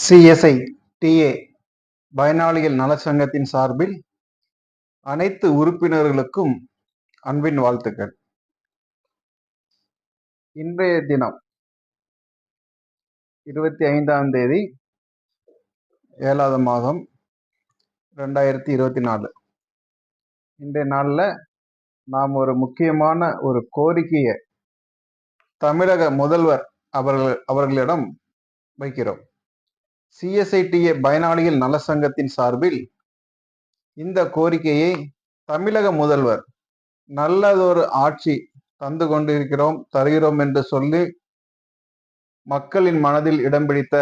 CSI DA பயனாளிகள் நல சங்கத்தின் சார்பில் அனைத்து உறுப்பினர்களுக்கும் அன்பின் வாழ்த்துக்கள். இன்றைய தினம் 25ஆம் தேதி 7வது மாதம் 2024. இன்றைய நாளில் நாம் ஒரு முக்கியமான ஒரு கோரிக்கையை தமிழக முதல்வர் அவர்களிடம் வைக்கிறோம். சிஎஸ்ஐடிஏ பயனாளிகள் நல சங்கத்தின் சார்பில் இந்த கோரிக்கையை தமிழக முதல்வர் நல்லதொரு ஆட்சி தந்து கொண்டிருக்கிறோம், தருகிறோம் என்று சொல்லி மக்களின் மனதில் இடம் பிடித்த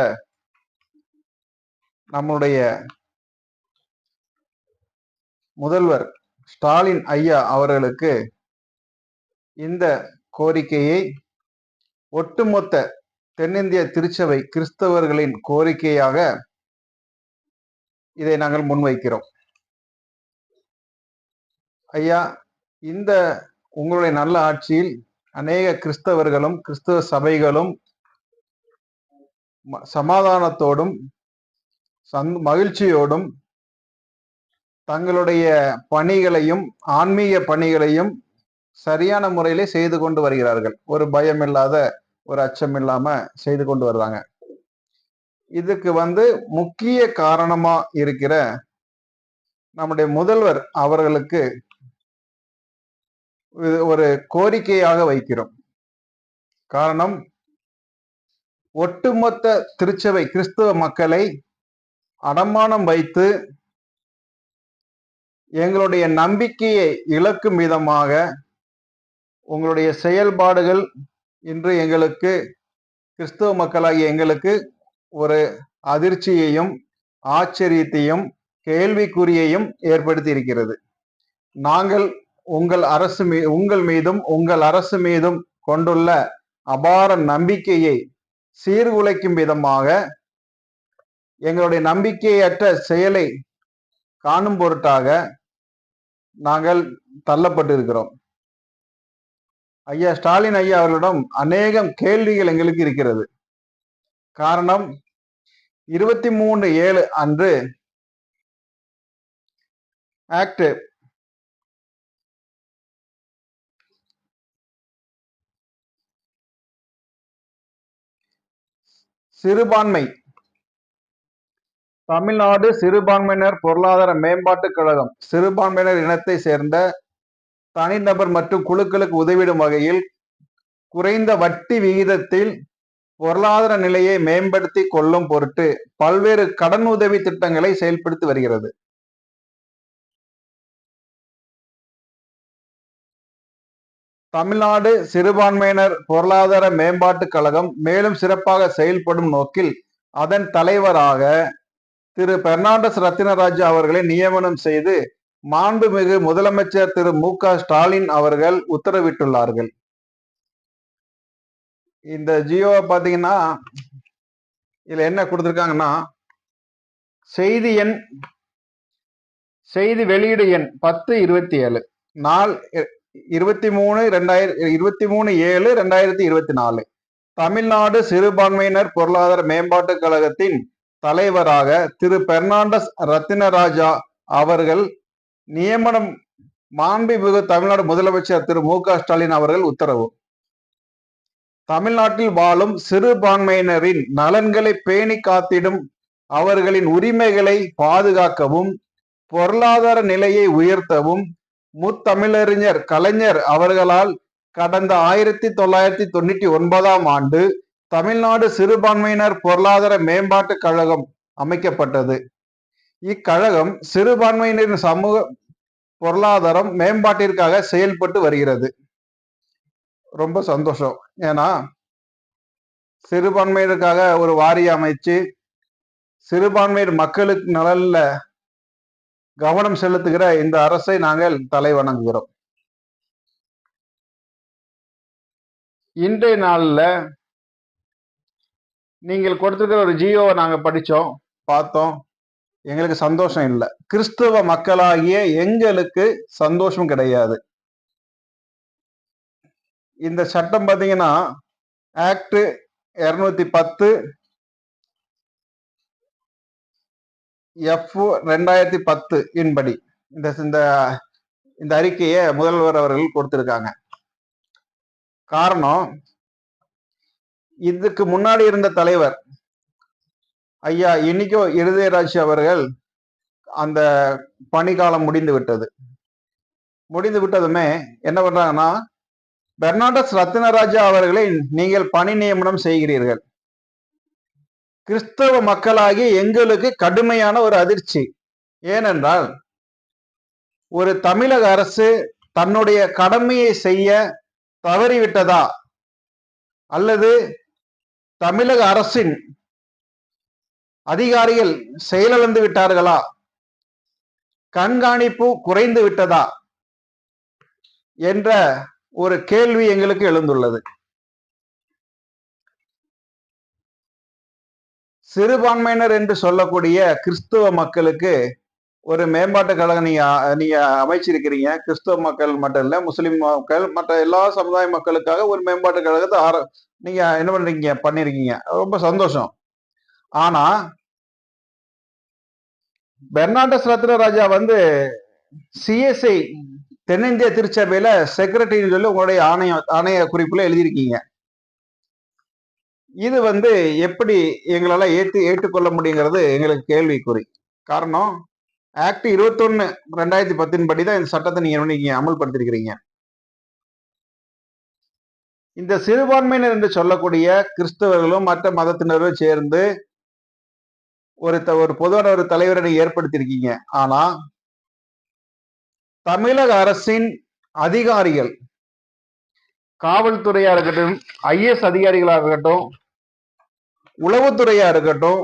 நம்முடைய முதல்வர் ஸ்டாலின் ஐயா அவர்களுக்கு இந்த கோரிக்கையை ஒட்டுமொத்த தென்னிந்திய திருச்சபை கிறிஸ்தவர்களின் கோரிக்கையாக இதை நாங்கள் முன்வைக்கிறோம். ஐயா, இந்த உங்களுடைய நல்ல ஆட்சியில் அநேக கிறிஸ்தவர்களும் கிறிஸ்தவ சபைகளும் சமாதானத்தோடும் மகிழ்ச்சியோடும் தங்களுடைய பணிகளையும் ஆன்மீக பணிகளையும் சரியான முறையிலே செய்து கொண்டு வருகிறார்கள். ஒரு பயம் இல்லாத, ஒரு அச்சம் இல்லாம செய்து கொண்டு வர்றாங்க. இதுக்கு முக்கிய காரணமா இருக்கிற நம்முடைய முதல்வர் அவர்களுக்கு ஒரு கோரிக்கையாக வைக்கிறோம். காரணம், ஒட்டுமொத்த திருச்சபை கிறிஸ்தவ மக்களை அடமானம் வைத்து எங்களுடைய நம்பிக்கையை இழக்கும் விதமாக உங்களுடைய செயல்பாடுகள் இன்று எங்களுக்கு, கிறிஸ்தவ மக்களாகிய எங்களுக்கு ஒரு அதிர்ச்சியையும் ஆச்சரியத்தையும் கேள்விக்குறியையும் ஏற்படுத்தி இருக்கிறது. நாங்கள் உங்கள் மீதும் உங்கள் அரசு மீதும் கொண்டுள்ள அபார நம்பிக்கையை சீர்குலைக்கும் விதமாக எங்களுடைய நம்பிக்கையற்ற செயலை காணும் பொருட்டாக நாங்கள் தள்ளப்பட்டிருக்கிறோம். ஐயா ஸ்டாலின் ஐயா அவர்களிடம் அநேகம் கேள்விகள் எங்களுக்கு இருக்கிறது. காரணம், 23/7 அன்று ஆக்ட் சிறுபான்மை தமிழ்நாடு சிறுபான்மையினர் பொருளாதார மேம்பாட்டுக் கழகம் சிறுபான்மையினர் இனத்தை சேர்ந்த தனிநபர் மற்றும் குழுக்களுக்கு உதவிடும் வகையில் குறைந்த வட்டி விகிதத்தில் பொருளாதார நிலையை மேம்படுத்தி கொள்ளும் பொருட்டு பல்வேறு கடன் உதவி திட்டங்களை செயல்படுத்தி வருகிறது. தமிழ்நாடு சிறுபான்மையினர் பொருளாதார மேம்பாட்டுக் கழகம் மேலும் சிறப்பாக செயல்படும் நோக்கில் அதன் தலைவராக திரு பெர்னாண்டஸ் ரத்தினராஜா அவர்களை நியமனம் செய்து மாண்புமிகு முதலமைச்சர் திரு மு.க. ஸ்டாலின் அவர்கள் உத்தரவிட்டுள்ளார்கள். இந்த ஜியோவை பாத்தீங்கன்னா இதுல என்ன கொடுத்திருக்காங்கன்னா, செய்தி வெளியீடு எண் 10/27 நாள் 23/7/2024 தமிழ்நாடு சிறுபான்மையினர் பொருளாதார மேம்பாட்டுக் கழகத்தின் தலைவராக திரு பெர்னாண்டஸ் ரத்தினராஜா அவர்கள் நியமனம் மாண்புமிகு தமிழ்நாடு முதலமைச்சர் திரு மு.க. ஸ்டாலின் அவர்கள் உத்தரவு. தமிழ்நாட்டில் வாழும் சிறுபான்மையினரின் நலன்களை பேணி காத்திடும், அவர்களின் உரிமைகளை பாதுகாக்கவும் பொருளாதார நிலையை உயர்த்தவும் முத்தமிழறிஞர் கலைஞர் அவர்களால் கடந்த 1999ஆம் ஆண்டு தமிழ்நாடு சிறுபான்மையினர் பொருளாதார மேம்பாட்டுக் கழகம் அமைக்கப்பட்டது. இக்கழகம் சிறுபான்மையினரின் சமூக பொருளாதாரம் மேம்பாட்டிற்காக செயல்பட்டு வருகிறது. ரொம்ப சந்தோஷம். ஏன்னா சிறுபான்மையினருக்காக ஒரு வாரியம் அமைச்சு சிறுபான்மையினர் மக்களுக்கு நலன்ல கவனம் செலுத்துகிற இந்த அரசை நாங்கள் தலை வணங்குகிறோம். இன்றைய நாள்ல நீங்கள் கொடுத்திருக்கிற ஒரு ஜியோவை நாங்க படிச்சோம், பார்த்தோம். எங்களுக்கு சந்தோஷம் இல்லை. கிறிஸ்தவ மக்களாகிய எங்களுக்கு சந்தோஷம் கிடையாது. இந்த சட்டம் பாத்தீங்கன்னா ஆக்ட் 210 எஃப் 2010 இன்படி இந்த இந்த இந்த அறிக்கையை முதல்வர் அவர்கள் கொடுத்திருக்காங்க. காரணம், இதுக்கு முன்னாடி இருந்த தலைவர் ஐயா இன்னைக்கோ இருதயராஜ் அவர்கள் அந்த பணிக்காலம் முடிந்து விட்டது. முடிந்து விட்டதுமே என்ன பண்றாங்கன்னா, பெர்னாண்டஸ் ரத்தினராஜா அவர்களை நீங்கள் பணி நியமனம் செய்கிறீர்கள். கிறிஸ்தவ மக்களாகி எங்களுக்கு கடுமையான ஒரு அதிர்ச்சி. ஏனென்றால் ஒரு தமிழக அரசு தன்னுடைய கடமையை செய்ய தவறிவிட்டதா அல்லது தமிழக அரசின் அதிகாரிகள் செயலிழந்து விட்டார்களா, கண்காணிப்பு குறைந்து விட்டதா என்ற ஒரு கேள்வி எங்களுக்கு எழுந்துள்ளது. சிறுபான்மையினர் என்று சொல்லக்கூடிய கிறிஸ்துவ மக்களுக்கு ஒரு மேம்பாட்டு கழகம் நீங்க அமைச்சிருக்கிறீங்க. கிறிஸ்தவ மக்கள் மட்டும் இல்ல, முஸ்லிம் மக்கள் மற்ற எல்லா சமுதாய மக்களுக்காக ஒரு மேம்பாட்டு கழகத்தை நீங்க என்ன பண்ணிருக்கீங்க. ரொம்ப சந்தோஷம். ஆனா பெர்னாண்டஸ் ரத்னராஜா சிஎஸ்ஐ தென்னிந்திய திருச்சபையில செக்ரட்டரி சொல்லி உங்களுடைய ஆணைய குறிப்புல எழுதியிருக்கீங்க. இது எப்படி எங்களால ஏற்றுக்கொள்ள முடியுங்கிறது எங்களுக்கு கேள்விக்குறி. காரணம், ஆக்ட் 21/2010 படிதான் இந்த சட்டத்தை நீங்க அமல்படுத்திருக்கிறீங்க. இந்த சிறுபான்மையினர் என்று சொல்லக்கூடிய கிறிஸ்தவர்களும் மற்ற மதத்தினரும் சேர்ந்து ஒரு பொதுவான ஒரு தலைவரை ஏற்படுத்தியிருக்கீங்க. ஆனா தமிழக அரசின் அதிகாரிகள், காவல்துறையா இருக்கட்டும், ஐஏஎஸ் அதிகாரிகளா இருக்கட்டும், உளவுத்துறையா இருக்கட்டும்,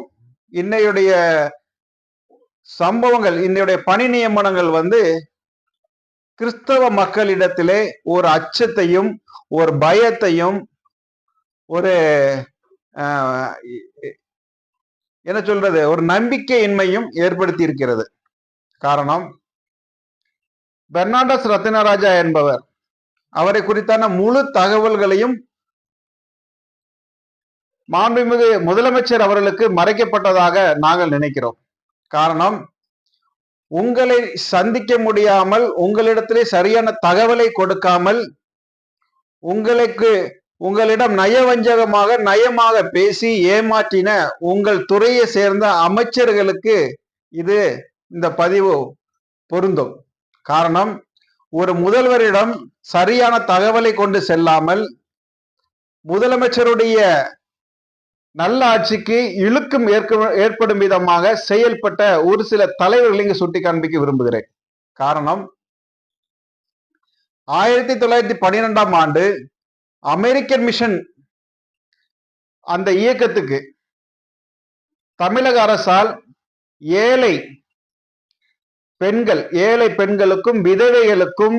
இன்னையுடைய சம்பவங்கள், இன்னையுடைய பணி நியமனங்கள் கிறிஸ்தவ மக்களிடத்திலே ஒரு அச்சத்தையும் ஒரு பயத்தையும் ஒரு என்ன சொல்றது, ஒரு நம்பிக்கையின்மையும் ஏற்படுத்தி இருக்கிறது. காரணம், பெர்னாண்டஸ் ரத்தினராஜா என்பவர், அவரை குறித்தான முழு தகவல்களையும் மாண்புமிகு முதலமைச்சர் அவர்களுக்கு மறைக்கப்பட்டதாக நாங்கள் நினைக்கிறோம். காரணம், உங்களை சந்திக்க முடியாமல், உங்களிடத்திலே சரியான தகவலை கொடுக்காமல், உங்களிடம் நயமாக பேசி ஏமாற்றின உங்கள் துறையை சேர்ந்த அமைச்சர்களுக்கு இந்த பதிவு பொருந்தும். காரணம், ஒரு முதல்வரிடம் சரியான தகவலை கொண்டு செல்லாமல் முதலமைச்சருடைய நல்ல ஆட்சிக்கு இழுக்கும் ஏற்படும் விதமாக செயல்பட்ட ஒரு சில தலைவர்களை இங்கு சுட்டி காண்பிக்க விரும்புகிறேன். காரணம், 1912ஆம் ஆண்டு அமெரிக்கன் மிஷன் அந்த இயக்கத்துக்கு தமிழக அரசால் ஏழை பெண்களுக்கும் விதவைகளுக்கும்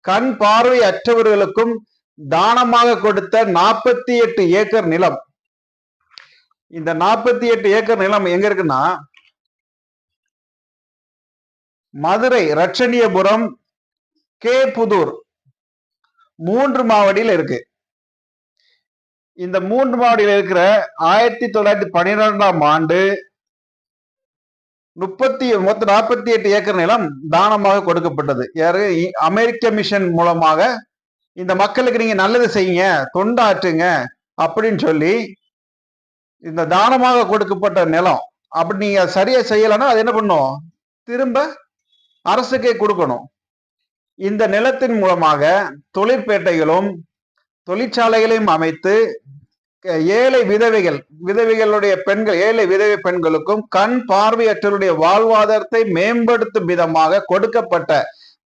கண் பார்வை அற்றவர்களுக்கும் தானமாக கொடுத்த 48 ஏக்கர் நிலம். இந்த 48 ஏக்கர் நிலம் எங்க இருக்குன்னா, மதுரை ரட்சணியபுரம், கே புதூர் 3 மாவடியில் இருக்கு. இந்த 3 மாவடியில் இருக்கிற 1912ஆம் ஆண்டு 48 ஏக்கர் நிலம் தானமாக கொடுக்கப்பட்டது. யாரு? அமெரிக்க மிஷன் மூலமாக இந்த மக்களுக்கு நீங்க நல்லது செய்யுங்க, தொண்டாற்றுங்க அப்படின்னு சொல்லி இந்த தானமாக கொடுக்கப்பட்ட நிலம். அப்படி நீங்க சரியா செய்யலைன்னா அது என்ன பண்ணும், திரும்ப அரசுக்கே கொடுக்கணும். இந்த நிலத்தின் மூலமாக தொழிற்பேட்டைகளும் தொழிற்சாலைகளையும் அமைத்து ஏழை விதவைகளுடைய பெண்கள், ஏழை விதவை பெண்களுக்கும் கண் பார்வையற்றவருடைய வாழ்வாதாரத்தை மேம்படுத்தும் விதமாக கொடுக்கப்பட்ட,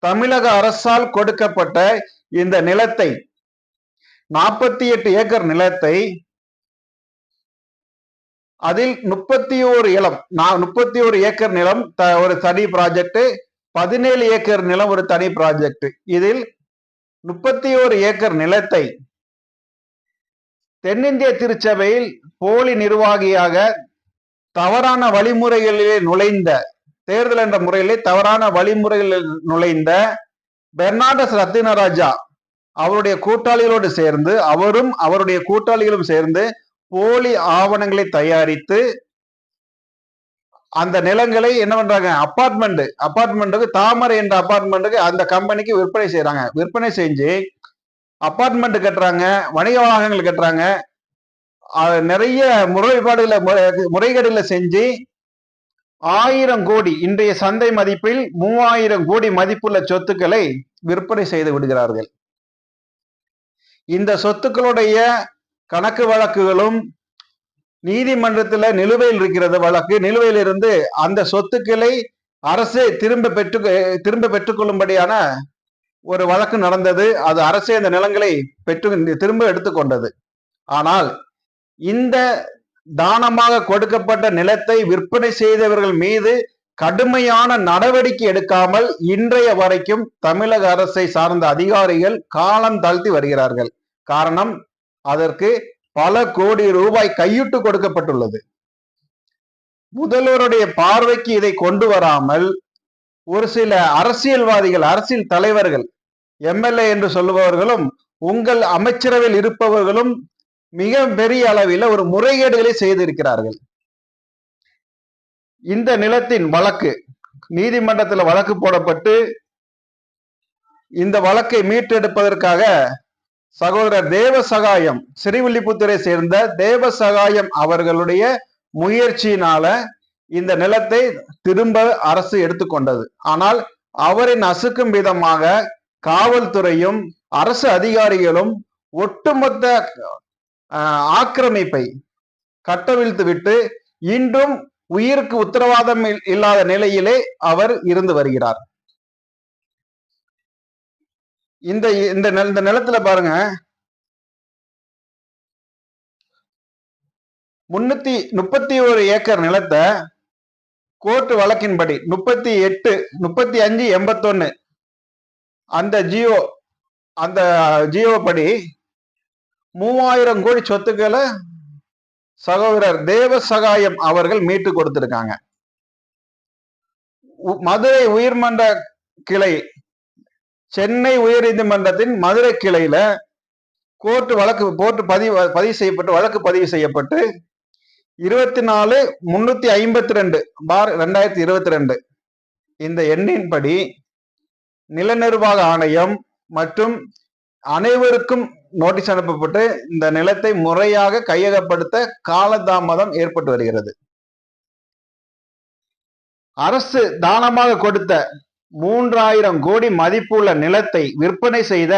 தமிழக அரசால் கொடுக்கப்பட்ட இந்த நிலத்தை, 48 ஏக்கர் நிலத்தை, அதில் 31 ஏக்கர் நிலம் ஒரு தனி ப்ராஜெக்ட், 17 ஏக்கர் நிலம் ஒரு தனி ப்ராஜெக்ட். இதில் 31 ஏக்கர் நிலத்தை தென்னிந்திய திருச்சபையில் போலி நிர்வாகியாக தவறான வழிமுறைகளிலே நுழைந்த, தேர்தல் என்ற முறையிலே தவறான வழிமுறைகளில் நுழைந்த பெர்னாண்டஸ் ரத்தினராஜா அவருடைய கூட்டாளிகளோடு சேர்ந்து, அவரும் அவருடைய கூட்டாளிகளும் சேர்ந்து போலி ஆவணங்களை தயாரித்து அந்த நிலங்களை என்ன பண்றாங்க, அபார்ட்மெண்ட்டுக்கு தாமரை என்ற அபார்ட்மெண்ட்டுக்கு அந்த கம்பெனிக்கு விற்பனை செய்யறாங்க. விற்பனை செஞ்சு அபார்ட்மெண்ட் கட்டுறாங்க, வணிக வளாகங்கள் கட்டுறாங்க, நிறைய முறைகேடுகளை செஞ்சு 1000 கோடி, இன்றைய சந்தை மதிப்பில் 3000 கோடி மதிப்புள்ள சொத்துக்களை விற்பனை செய்து விடுகிறார்கள். இந்த சொத்துக்களுடைய கணக்கு வழக்குகளும் நீதிமன்றத்தில் நிலுவையில் இருக்கிறது. வழக்கு நிலுவையில் இருந்து அந்த சொத்துக்களை அரசே திரும்ப பெற்றுக்கொள்ளும்படியான ஒரு வழக்கு நடந்தது. அது அரசே அந்த நிலங்களை திரும்ப எடுத்துக்கொண்டது. ஆனால் இந்த தானமாக கொடுக்கப்பட்ட நிலத்தை விற்பனை செய்தவர்கள் மீது கடுமையான நடவடிக்கை எடுக்காமல் இன்றைய வரைக்கும் தமிழக அரசை சார்ந்த அதிகாரிகள் காலம் தாழ்த்தி வருகிறார்கள். காரணம், அதற்கு பல கோடி ரூபாய் கையூட்டு கொடுக்கப்பட்டுள்ளது. முதல்வருடைய பார்வைக்கு இதை கொண்டு வராமல் ஒரு சில அரசியல்வாதிகள், அரசியல் தலைவர்கள், எம்எல்ஏ என்று சொல்லுபவர்களும் உங்கள் அமைச்சரவையில் இருப்பவர்களும் மிக பெரிய அளவில் ஒரு முறைகேடுகளை செய்திருக்கிறார்கள். இந்த நிலத்தின் வழக்கு நீதிமன்றத்தில் வழக்கு போடப்பட்டு இந்த வழக்கை மீட்டெடுப்பதற்காக சகோதரர் தேவசகாயம், ஸ்ரீவில்லிபுத்தூரை சேர்ந்த தேவசகாயம் அவர்களுடைய முயற்சியினால இந்த நிலத்தை திரும்ப அரசு எடுத்துக்கொண்டது. ஆனால் அவரின் அசுக்கும் விதமாக காவல்துறையும் அரசு அதிகாரிகளும் ஒட்டுமொத்த ஆக்கிரமிப்பை கட்டவிழ்த்து விட்டு இன்றும் உயிருக்கு உத்தரவாதம் இல்லாத நிலையிலே அவர் இருந்து வருகிறார். இந்த நிலத்துல பாருங்க, 331 ஏக்கர் நிலத்தை கோர்ட் வழக்கின்படி 3581 அந்த ஜியோ படி 3000 கோடி சொத்துக்களை சகோதரர் தேவசகாயம் அவர்கள் மீட்டு கொடுத்திருக்காங்க. மதுரை உயர்மன்ற கிளை, சென்னை உயர் நீதிமன்றத்தின் மதுரை கிளையில கோர்ட் வழக்கு வழக்கு பதிவு செய்யப்பட்டு 24/352/2022 இந்த எண்ணின்படி நில நிர்வாக ஆணையம் மற்றும் அனைவருக்கும் நோட்டீஸ் அனுப்பப்பட்டு இந்த நிலத்தை முறையாக கையகப்படுத்த காலதாமதம் ஏற்பட்டு வருகிறது. அரசு தானமாக கொடுத்த 3000 கோடி மதிப்புள்ள நிலத்தை விற்பனை செய்த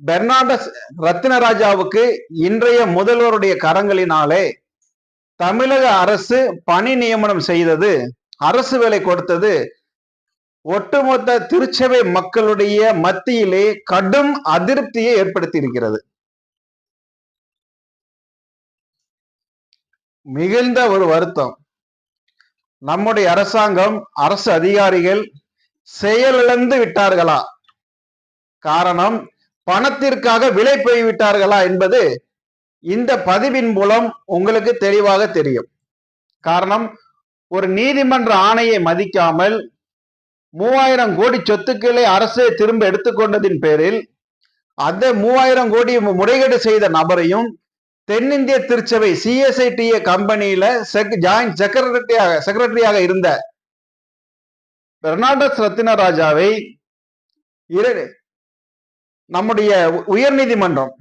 பெர்னாண்டஸ் ரத்தினராஜாவுக்கு இன்றைய முதல்வருடைய கரங்களினாலே தமிழக அரசு பணி நியமனம் செய்தது, அரசு வேலை கொடுத்தது ஒட்டுமொத்த திருச்சபை மக்களுடைய மத்தியிலே கடும் அதிருப்தியை ஏற்படுத்தி இருக்கிறது. மிகுந்த ஒரு வருத்தம். நம்முடைய அரசாங்கம், அரசு அதிகாரிகள் செயலிழந்து விட்டார்களா, காரணம் பணத்திற்காக விலை போய்விட்டார்களா என்பது இந்த பதிவின் மூலம் உங்களுக்கு தெளிவாக தெரியும். காரணம், ஒரு நீதிமன்ற ஆணையை மதிக்காமல் 3000 கோடி சொத்துக்களை அரசு திரும்ப எடுத்துக்கொண்டதின் பேரில் அந்த 3000 கோடி முறைகேடு செய்த நபரையும் தென்னிந்திய திருச்சபை CSITA கம்பெனியில ஜாயிண்ட் செக்ரட்டரியாக இருந்த பெர்னாண்டஸ் ரத்தினராஜாவை நம்முடைய உயர் நீதிமன்றம்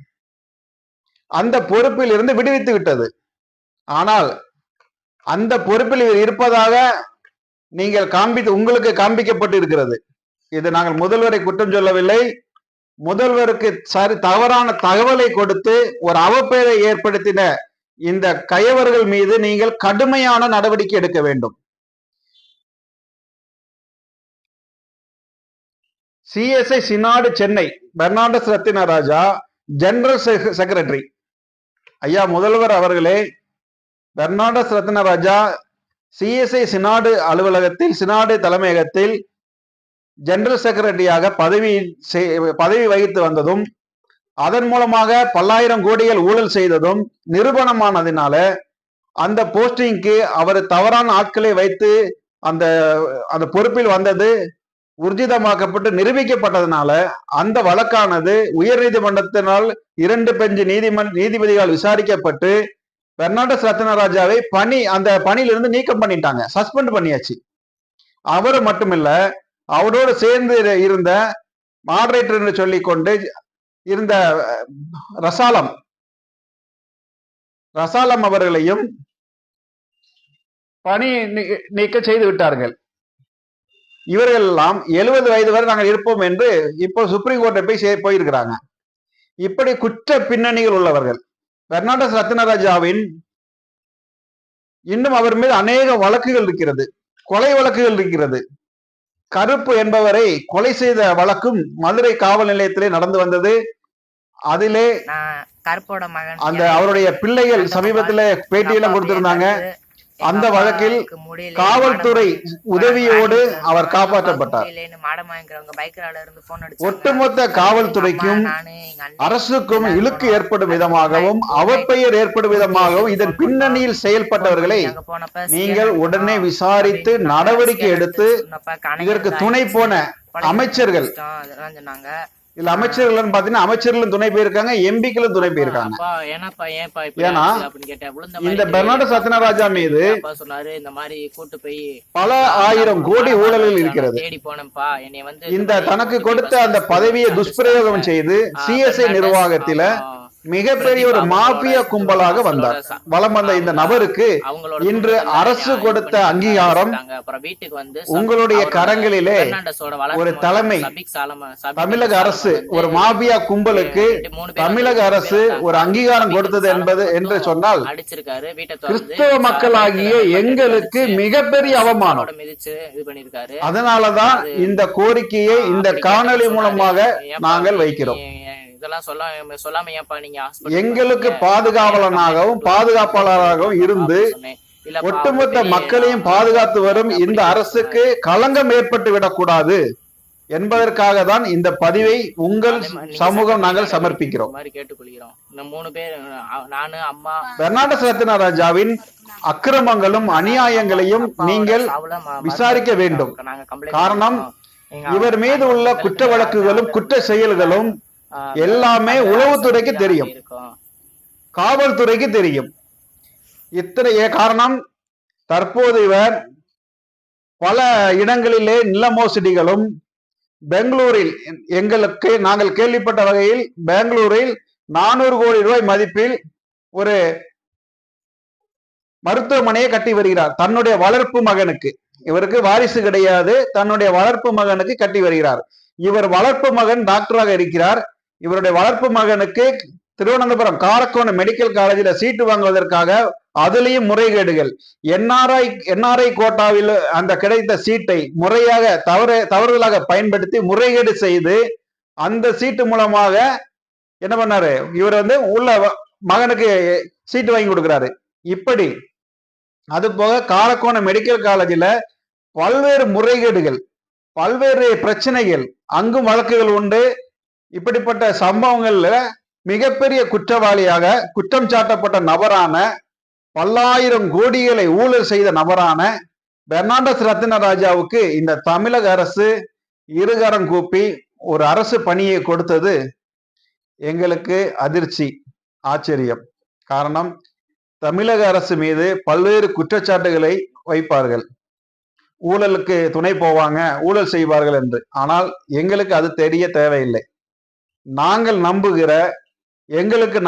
அந்த பொறுப்பில் இருந்து விடுவித்து விட்டது. ஆனால் அந்த பொறுப்பில் இருப்பதாக உங்களுக்கு காண்பிக்கப்பட்டு இருக்கிறது. இது நாங்கள் முதல்வரை குற்றம் சொல்லவில்லை. முதல்வருக்கு தவறான தகவலை கொடுத்து ஒரு அவப்பெயரை ஏற்படுத்தின இந்த கயவர்கள் மீது நீங்கள் கடுமையான நடவடிக்கை எடுக்க வேண்டும். CSI synod Chennai Fernandes Rathinaraja general secretary. ஐயா முதல்வர் அவர்களே, பெர்னாண்டஸ் ரத்தினராஜா CSI சினாடு அலுவலகத்தில், சினாடு தலைமையகத்தில் ஜெனரல் செக்ரட்டரியாக பதவி வகித்து வந்ததும், அதன் மூலமாக பல்லாயிரம் கோடிகள் ஊழல் செய்ததும் நிரூபணமானதினால அந்த போஸ்டிங்க்கு அவர் தவறான ஆட்களை வைத்து அந்த பொறுப்பில் வந்தது ஊர்ஜிதமாக்கப்பட்டு நிரூபிக்கப்பட்டதனால அந்த வழக்கானது உயர் நீதிமன்றத்தினால் 2 பெஞ்ச் நீதிபதிகளால் விசாரிக்கப்பட்டு பெர்னாண்டஸ் ரத்னராஜாவை அந்த பணியிலிருந்து நீக்கம் பண்ணிட்டாங்க, சஸ்பெண்ட் பண்ணியாச்சு. அவரு மட்டுமில்ல, அவரோடு சேர்ந்து இருந்த மாடரேட்டர் என்று சொல்லிக் கொண்டு இருந்த ரசாலம் அவர்களையும் பணி நீக்கம் செய்து விட்டார்கள். இவர்கள் எல்லாம் 70 வயது வரை நாங்கள் இருப்போம் என்று இப்போ சுப்ரீம் கோர்ட்டை போயிருக்கிறாங்க. இப்படி குற்ற பின்னணிகள் உள்ளவர்கள். பெர்னாண்டஸ் ரத்னராஜாவின் இன்னும் அவர் மீது அநேக வழக்குகள் இருக்கிறது, கொலை வழக்குகள் இருக்கிறது. கருப்பு என்பவரை கொலை செய்த வழக்கும் மதுரை காவல் நிலையத்திலே நடந்து வந்தது. அதிலே கருப்போட மகன் அந்த அவருடைய பிள்ளைகள் சமீபத்தில் பேட்டியெல்லாம் கொடுத்திருந்தாங்க. அந்த வழக்கில் காவல்துறை உதவியோடு அவர் காப்பாற்றப்பட்டார். ஒட்டுமொத்த காவல்துறைக்கும் அரசுக்கும் இழுக்கு ஏற்படும் விதமாகவும் அவப்பெயர் ஏற்படும் விதமாகவும் இதன் பின்னணியில் செயல்பட்டவர்களை நீங்கள் உடனே விசாரித்து நடவடிக்கை எடுத்து இதற்கு துணை போன அமைச்சர்கள், இல்ல அமைச்சர்கள் பாத்தீங்கன்னா அமைச்சர்களும் துணை போயிருக்காங்க, எம்பிக்களும் துணை போயிருக்காங்க. ஏன்னா இந்த பெர்னாண்டஸ் ரத்னராஜா மீது பல ஆயிரம் கோடி ஊழல்கள் இருக்கிறது. இந்த தனக்கு கொடுத்த அந்த பதவியை துஷ்பிரயோகம் செய்து சிஎஸ்ஐ நிர்வாகத்தில மிகப்பெரிய ஒரு மாபியா கும்பலாக வந்தார். வலம் வந்த இந்த நபருக்கு இன்று அரசு கொடுத்த அங்கீகாரம் உங்களுடைய கரங்களிலே ஒரு தலைமை. தமிழக அரசு ஒரு மாபியா கும்பலுக்கு தமிழக அரசு ஒரு அங்கீகாரம் கொடுத்தது என்று சொன்னால் கிறிஸ்தவ மக்களாகிய எங்களுக்கு மிகப்பெரிய அவமானம். அதனாலதான் இந்த கோரிக்கையை இந்த காணொலி மூலமாக நாங்கள் வைக்கிறோம். எங்களுக்கு பாதுகாவலனாகவும் பாதுகாப்பாளராகவும் இருந்து ஒட்டுமொத்த மக்களையும் பாதுகாத்து வரும் இந்த அரசுக்கு களங்கம் ஏற்பட்டு விடக்கூடாது என்பதற்காக தான் இந்த பதிவை உங்கள் சமூகம் நாங்கள் சமர்ப்பிக்கிறோம். பெர்னாண்டஸ் ரத்னராஜாவின் அக்கிரமங்களும் அநியாயங்களையும் நீங்கள் விசாரிக்க வேண்டும். காரணம், இவர் மீது உள்ள குற்ற வழக்குகளும் குற்ற செயல்களும் எல்லாமே உளவுத்துறைக்கு தெரியும், காவல்துறைக்கு தெரியும். இத்தனை காரணம், தற்போது இவர் பல இடங்களிலே நில மோசடிகளும், பெங்களூரில் நாங்கள் கேள்விப்பட்ட வகையில் பெங்களூரில் 400 கோடி ரூபாய் மதிப்பில் ஒரு மருத்துவமனையை கட்டி வருகிறார் தன்னுடைய வளர்ப்பு மகனுக்கு. இவருக்கு வாரிசு கிடையாது, தன்னுடைய வளர்ப்பு மகனுக்கு கட்டி வருகிறார். இவர் வளர்ப்பு மகன் டாக்டராக இருக்கிறார். இவருடைய வளர்ப்பு மகனுக்கு திருவனந்தபுரம் காரக்கோணம் மெடிக்கல் காலேஜில் சீட்டு வாங்குவதற்காக அதுலேயும் முறைகேடுகள். என்ஆர்ஐ கோட்டாவில் அந்த கிடைத்த சீட்டை முறையாக தவறுதலாக பயன்படுத்தி முறைகேடு செய்து அந்த சீட்டு மூலமாக என்ன பண்ணாரு, இவர் உள்ள மகனுக்கு சீட்டு வாங்கி கொடுக்கிறாரு. இப்படி அது போக காரக்கோணம் மெடிக்கல் காலேஜில் பல்வேறு முறைகேடுகள், பல்வேறு பிரச்சனைகள், அங்கும் வழக்குகள் உண்டு. இப்படிப்பட்ட சம்பவங்கள்ல மிகப்பெரிய குற்றவாளியாக குற்றம் சாட்டப்பட்ட நபரான, பல்லாயிரம் கோடிகளை ஊழல் செய்த நபரான பெர்னாண்டஸ் ரத்னராஜாவுக்கு இந்த தமிழக அரசு இருகரம் கூப்பி ஒரு அரசு பணியை கொடுத்தது எங்களுக்கு அதிர்ச்சி, ஆச்சரியம். காரணம், தமிழக அரசு மீது பல்வேறு குற்றச்சாட்டுகளை வைப்பார்கள், ஊழலுக்கு துணை போவாங்க, ஊழல் செய்வார்கள் என்று. ஆனால் எங்களுக்கு அது தெரிய தேவையில்லை. நாங்கள் நம்புகிற, எங்களுக்கு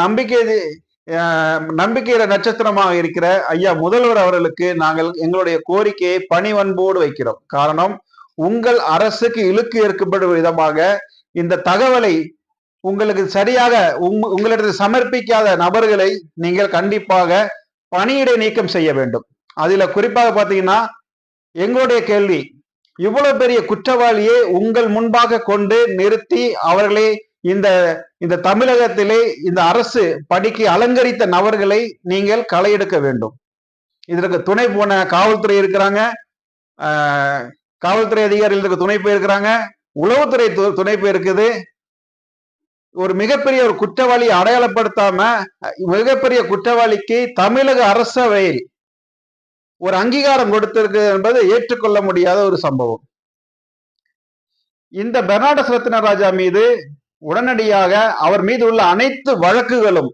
நம்பிக்கையில நட்சத்திரமாக இருக்கிற ஐயா முதல்வர் அவர்களுக்கு நாங்கள் எங்களுடைய கோரிக்கையை பணிவன்போடு வைக்கிறோம். காரணம், உங்கள் அரசுக்கு இழுக்கு ஏற்படும் விதமாக இந்த தகவலை உங்களுக்கு சரியாக உங்களிடத்தில் சமர்ப்பிக்காத நபர்களை நீங்கள் கண்டிப்பாக பணியிடை நீக்கம் செய்ய வேண்டும். அதுல குறிப்பாக பாத்தீங்கன்னா எங்களுடைய கேள்வி, இவ்வளவு பெரிய குற்றவாளியை உங்கள் முன்பாக கொண்டு நிறுத்தி அவர்களை இந்த தமிழகத்திலே இந்த அரசு படிக்கு அலங்கரித்த நபர்களை நீங்கள் களை எடுக்க வேண்டும். இதற்கு துணை போன காவல்துறை இருக்கிறாங்க, காவல்துறை அதிகாரிகள் இதுக்கு துணை போயிருக்கிறாங்க, உளவுத்துறை துணை போயிருக்குது. ஒரு மிகப்பெரிய ஒரு குற்றவாளியை அடையாளப்படுத்தாம மிகப்பெரிய குற்றவாளிக்கு தமிழக அரசவையில் ஒரு அங்கீகாரம் கொடுத்திருக்கு என்பது ஏற்றுக்கொள்ள முடியாத ஒரு சம்பவம். இந்த பெர்னாண்டஸ் ரத்னராஜா மீது உடனடியாக அவர் மீது உள்ள அனைத்து வழக்குகளும்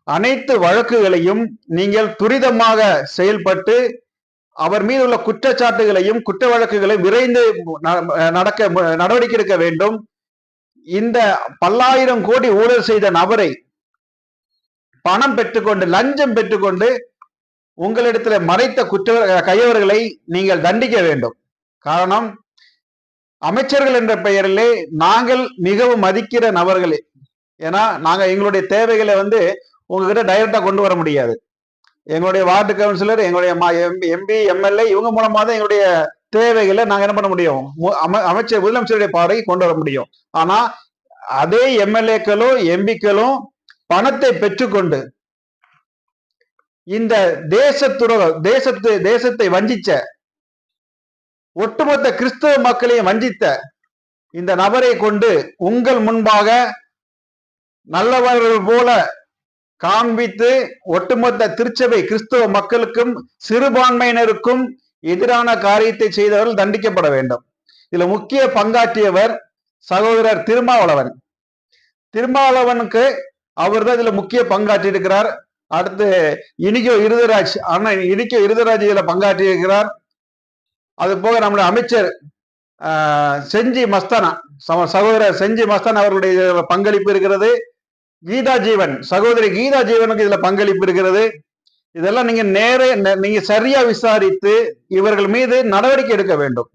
அனைத்து வழக்குகளையும் நீங்கள் துரிதமாக செயல்பட்டு அவர் மீது உள்ள குற்றச்சாட்டுகளையும் குற்ற வழக்குகளையும் விரைந்து நடவடிக்கை எடுக்க வேண்டும். இந்த பல்லாயிரம் கோடி ஊழல் செய்த நபரை பணம் பெற்றுக்கொண்டு லஞ்சம் பெற்றுக்கொண்டு உங்களிடத்துல மறைத்த கையவர்களை நீங்கள் தண்டிக்க வேண்டும். காரணம், அமைச்சர்கள் என்ற பெயரிலே நாங்கள் மிகவும் மதிக்கிற நபர்களே. ஏன்னா நாங்க எங்களுடைய தேவைகளை உங்ககிட்ட டைரக்டா கொண்டு வர முடியாது. எங்களுடைய வார்டு கவுன்சிலர், எங்களுடைய எம்பி, எம்எல்ஏ இவங்க மூலமா தான் எங்களுடைய தேவைகளை நாங்க என்ன பண்ண முடியும், அமைச்சர் முதலமைச்சருடைய பார்வைக்கு கொண்டு வர முடியும். ஆனா அதே எம்எல்ஏக்களும் எம்பிக்களும் பணத்தை பெற்றுக்கொண்டு இந்த தேசத்தை வஞ்சிச்ச ஒட்டுமொத்த கிறிஸ்தவ மக்களையும் வஞ்சித்த இந்த நபரை கொண்டு உங்கள் முன்பாக நல்லவர்கள் போல காண்பித்து ஒட்டுமொத்த திருச்சபை கிறிஸ்தவ மக்களுக்கும் சிறுபான்மையினருக்கும் எதிரான காரியத்தை செய்தவர்கள் தண்டிக்கப்பட வேண்டும். இதுல முக்கிய பங்காற்றியவர் சகோதரர் திருமாவளவனுக்கு அவர் தான் இதுல முக்கிய பங்காற்றி இருக்கிறார். அடுத்து இனிக்கோ இருதராஜ், அண்ணன் இனிக்கோ இருதராஜ் இதுல பங்காற்றி இருக்கிறார். அது போக நம்முடைய அமைச்சர் செஞ்சி மஸ்தானா, சகோதரர் செஞ்சி மஸ்தான் அவர்களுடைய பங்களிப்பு இருக்கிறது. கீதா ஜீவன், சகோதரி கீதா ஜீவனுக்கு இதுல பங்களிப்பு இருக்கிறது. இதெல்லாம் நீங்க சரியா விசாரித்து இவர்கள் மீது நடவடிக்கை எடுக்க வேண்டும்.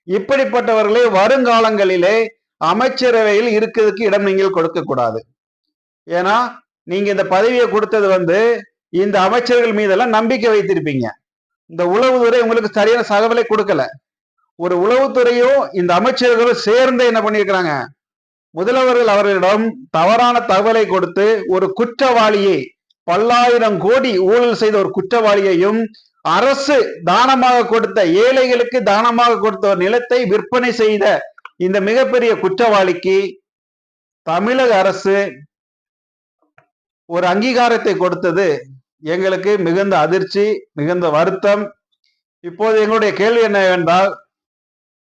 இப்படிப்பட்டவர்களை வருங்காலங்களிலே அமைச்சரவையில் இருக்கிறதுக்கு இடம் நீங்கள் கொடுக்க கூடாது. ஏன்னா நீங்க இந்த பதவியை கொடுத்தது இந்த அமைச்சர்கள் மீதெல்லாம் நம்பிக்கை வைத்திருப்பீங்க. இந்த உளவுத்துறை உங்களுக்கு சரியான தகவலை கொடுக்கல. ஒரு உளவுத்துறையும் இந்த அமைச்சர்களும் சேர்ந்து என்ன பண்ணியிருக்கிறாங்க, முதல்வர்கள் அவர்களிடம் தவறான தகவலை கொடுத்து ஒரு குற்றவாளியை, பல்லாயிரம் கோடி ஊழல் செய்த ஒரு குற்றவாளியையும் அரசு தானமாக கொடுத்த, ஏழைகளுக்கு தானமாக கொடுத்த ஒரு நிலத்தை விற்பனை செய்த இந்த மிகப்பெரிய குற்றவாளிக்கு தமிழக அரசு ஒரு அங்கீகாரத்தை கொடுத்தது எங்களுக்கு மிகுந்த அதிர்ச்சி, மிகுந்த வருத்தம். இப்போது எங்களுடைய கேள்வி என்னவென்றால்,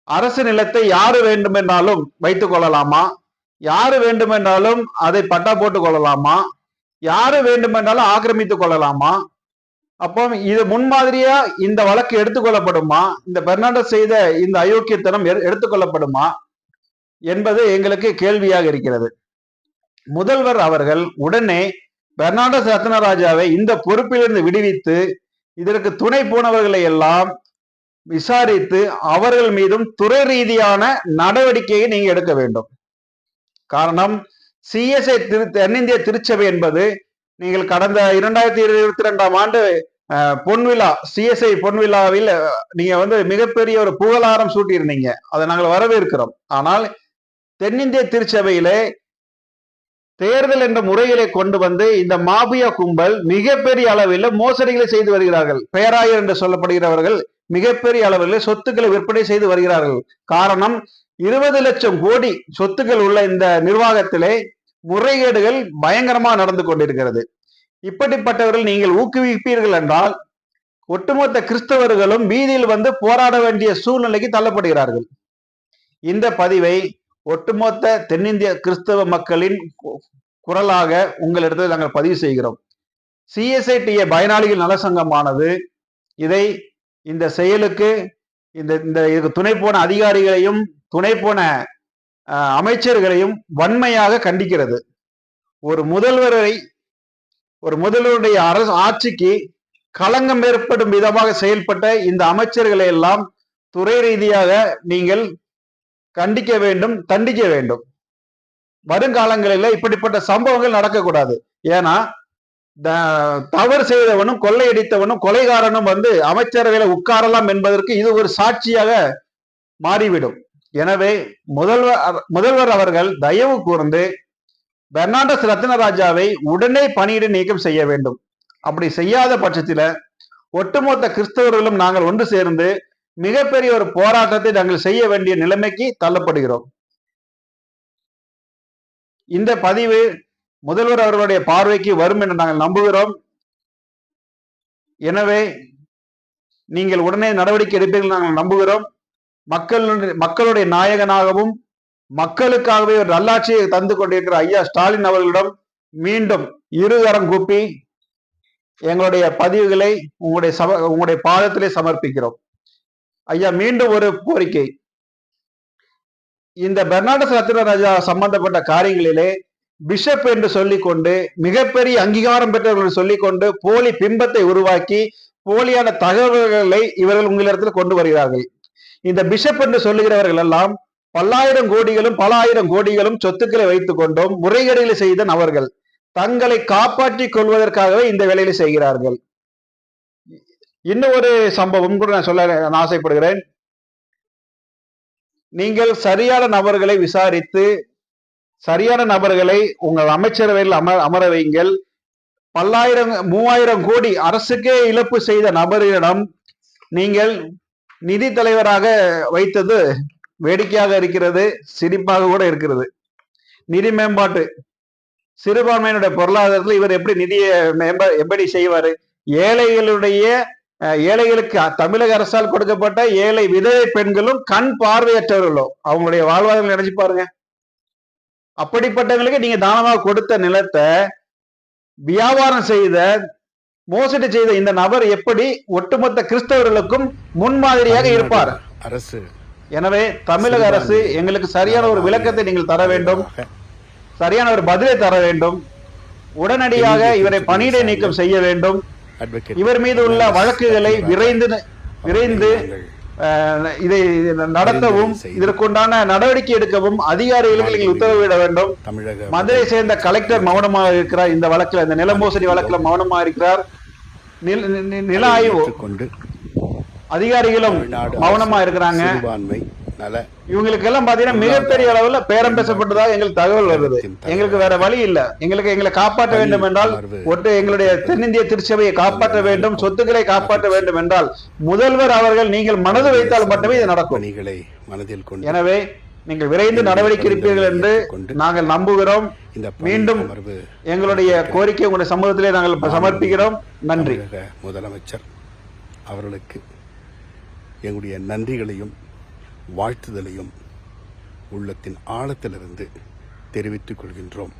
அரசு நிலத்தை யாரு வேண்டுமென்றாலும் வைத்துக் கொள்ளலாமா? யாரு வேண்டுமென்றாலும் அதை பட்டா போட்டுக் கொள்ளலாமா? யாரு வேண்டுமென்றாலும் ஆக்கிரமித்துக் கொள்ளலாமா? அப்போ இது முன்மாதிரியா இந்த வழக்கு எடுத்துக்கொள்ளப்படுமா? இந்த பெர்னாண்டஸ் செய்த இந்த அயோக்கியத்தனம் எடுத்துக்கொள்ளப்படுமா என்பது எங்களுக்கு கேள்வியாக இருக்கிறது. முதல்வர் அவர்கள் உடனே பெர்னாண்டஸ் ரத்னராஜாவை இந்த பொறுப்பிலிருந்து விடுவித்து இதற்கு துணை போனவர்களை எல்லாம் விசாரித்து அவர்கள் மீதும் துறை ரீதியான நடவடிக்கையை நீங்க எடுக்க வேண்டும். காரணம், சிஎஸ்ஐ தென்னிந்திய திருச்சபை என்பது நீங்கள் கடந்த 2022ஆம் ஆண்டு பொன்விழா, சிஎஸ்ஐ பொன்விழாவில் நீங்க மிகப்பெரிய ஒரு புகழாரம் சூட்டியிருந்தீங்க. அதை நாங்கள் வரவேற்கிறோம். ஆனால் தென்னிந்திய திருச்சபையிலே தேர்தல் என்ற முறைகளை கொண்டு இந்த மாபியா கும்பல் மிகப்பெரிய அளவில் மோசடிகளை செய்து வருகிறார்கள். பேராயர் என்று சொல்லப்படுகிறவர்கள் மிகப்பெரிய அளவில் சொத்துக்களை விற்பனை செய்து வருகிறார்கள். காரணம், 20 லட்சம் கோடி சொத்துக்கள் உள்ள இந்த நிர்வாகத்திலே முறைகேடுகள் பயங்கரமாக நடந்து கொண்டிருக்கிறது. இப்படிப்பட்டவர்கள் நீங்கள் ஊக்குவிப்பீர்கள் என்றால் ஒட்டுமொத்த கிறிஸ்தவர்களும் வீதியில் போராட வேண்டிய சூழ்நிலைக்கு தள்ளப்படுகிறார்கள். இந்த பதிவை ஒட்டுமொத்த தென்னிந்திய கிறிஸ்தவ மக்களின் குரலாக உங்களிடத்தில் நாங்கள் பதிவு செய்கிறோம். சிஎஸ்ஐடிஏ பயனாளிகள் நல சங்கமானது இந்த செயலுக்கு இதுக்கு துணை போன அதிகாரிகளையும் துணை போன அமைச்சர்களையும் வன்மையாக கண்டிக்கிறது. ஒரு முதல்வருடைய அரசு ஆட்சிக்கு களங்கம் ஏற்படும் விதமாக செயல்பட்ட இந்த அமைச்சர்களை எல்லாம் துறை ரீதியாக நீங்கள் கண்டிக்க வேண்டும், தண்டிக்க வேண்டும். வருங்காலங்களில் இப்படிப்பட்ட சம்பவங்கள் நடக்கக்கூடாது. ஏன்னா தவறு செய்தவனும் கொள்ளையடித்தவனும் கொலைகாரனும் அமைச்சரவையில உட்காரலாம் என்பதற்கு இது ஒரு சாட்சியாக மாறிவிடும். எனவே முதல்வர் அவர்கள் தயவு கூர்ந்து பெர்னாண்டஸ் ரத்னராஜாவை உடனே பணியிட நீக்கம் செய்ய வேண்டும். அப்படி செய்யாத பட்சத்தில் ஒட்டுமொத்த கிறிஸ்தவர்களும் நாங்கள் ஒன்று சேர்ந்து மிகப்பெரிய ஒரு போராட்டத்தை நாங்கள் செய்ய வேண்டிய நிலைமைக்கு தள்ளப்படுகிறோம். இந்த பதிவு முதல்வர் அவர்களுடைய பார்வைக்கு வரும் என்று நாங்கள் நம்புகிறோம். எனவே நீங்கள் உடனே நடவடிக்கை எடுப்பீர்கள் நாங்கள் நம்புகிறோம். மக்களுடைய நாயகனாகவும் மக்களுக்காகவே ஒரு நல்லாட்சியை தந்து கொண்டிருக்கிற ஐயா ஸ்டாலின் அவர்களிடம் மீண்டும் இருகரம் கூப்பி எங்களுடைய பதிவுகளை உங்களுடைய பாதத்திலே சமர்ப்பிக்கிறோம். ஐயா, மீண்டும் ஒரு கோரிக்கை. இந்த பெர்னாண்டஸ் ரத்னராஜா சம்பந்தப்பட்ட காரியங்களிலே பிஷப் என்று சொல்லிக்கொண்டு மிகப்பெரிய அங்கீகாரம் பெற்றவர்கள் சொல்லிக்கொண்டு போலி பிம்பத்தை உருவாக்கி போலியான தகவல்களை இவர்கள் உங்களிடத்தில் கொண்டு வருகிறார்கள். இந்த பிஷப் என்று சொல்லுகிறவர்கள் எல்லாம் பல்லாயிரம் கோடிகளும் பல ஆயிரம் கோடிகளும் சொத்துக்களை வைத்துக் கொண்டும் முறைகேடுகளை செய்த நபர்கள் தங்களை காப்பாற்றிக் கொள்வதற்காகவே இந்த வேலையை செய்கிறார்கள். இன்னும் ஒரு சம்பவம் கூட நான் சொல்ல ஆசைப்படுகிறேன். நீங்கள் சரியான நபர்களை விசாரித்து சரியான நபர்களை உங்கள் அமைச்சரவையில் அமர வைங்கள். 3000 கோடி அரசுக்கே இழப்பு செய்த நபரிடம் நீங்கள் நிதி தலைவராக வைத்தது வேடிக்கையாக இருக்கிறது, சிரிப்பாக கூட இருக்கிறது. நிதி மேம்பாட்டு சிறுபான்மையினுடைய பொருளாதாரத்தில் இவர் எப்படி நிதியை எப்படி செய்வாரு? ஏழைகளுக்கு தமிழக அரசால் கொடுக்கப்பட்ட ஏழை விதவை பெண்களும் கண் பார்வையற்றவர்களும் அவங்களுடைய வாழ்வாதாரம் நினைச்சு பாருங்க. அப்படிப்பட்டவங்களுக்கு நீங்க தானமாக கொடுத்த நிலத்தை வியாபாரம் செய்த மோசடி செய்த இந்த நபர் எப்படி ஒட்டுமொத்த கிறிஸ்தவர்களுக்கும் முன்மாதிரியாக இருப்பார்? அரசு. எனவே தமிழக அரசு எங்களுக்கு சரியான ஒரு விளக்கத்தை நீங்கள் தர வேண்டும், சரியான ஒரு பதிலை தர வேண்டும். உடனடியாக இவரை பணியிடை நீக்கம் செய்ய வேண்டும். இவர் மீது உள்ள வழக்குகளை விரைந்து இதை நடத்தவும் இதற்குண்டான நடவடிக்கை எடுக்கவும் அதிகாரிகளுக்கு நீங்கள் உத்தரவிட வேண்டும். மதுரை சேர்ந்த கலெக்டர் மௌனமாக இருக்கிறார். இந்த வழக்கில், இந்த நில மோசடி வழக்கில் மௌனமாக இருக்கிறார். நில ஆய்வு அதிகாரிகளும் மௌனமா இருக்கிறாங்க. இவங்களுக்கு எல்லாம் பாத்தீங்கன்னா மிகப்பெரிய அளவுல பேரம் பேசப்பட்டதாக எங்களுக்கு தகவல் வருது. எங்களுக்கு வேற வழி இல்ல. எங்களை காப்பாற்ற வேண்டும் என்றால் எங்களுடைய தென்னிந்திய திருச்சபையை காப்பாற்ற வேண்டும், சொத்துக்களை காப்பாற்ற வேண்டும் என்றால் முதல்வர் அவர்கள் நீங்கள் மனது வைத்தால் மட்டுமே இது நடக்கும். எனவே நீங்கள் விரைந்து நடவடிக்கை எடுப்பீர்கள் என்று நாங்கள் நம்புகிறோம். மீண்டும் எங்களுடைய கோரிக்கை உங்களுடைய சமூகத்திலே நாங்கள் சமர்ப்பிக்கிறோம். நன்றி. முதலமைச்சர் அவர்களுக்கு எங்களுடைய நன்றிகளையும் வாழ்த்துதலையும் உள்ளத்தின் ஆழத்திலிருந்து தெரிவித்துக் கொள்கின்றோம்.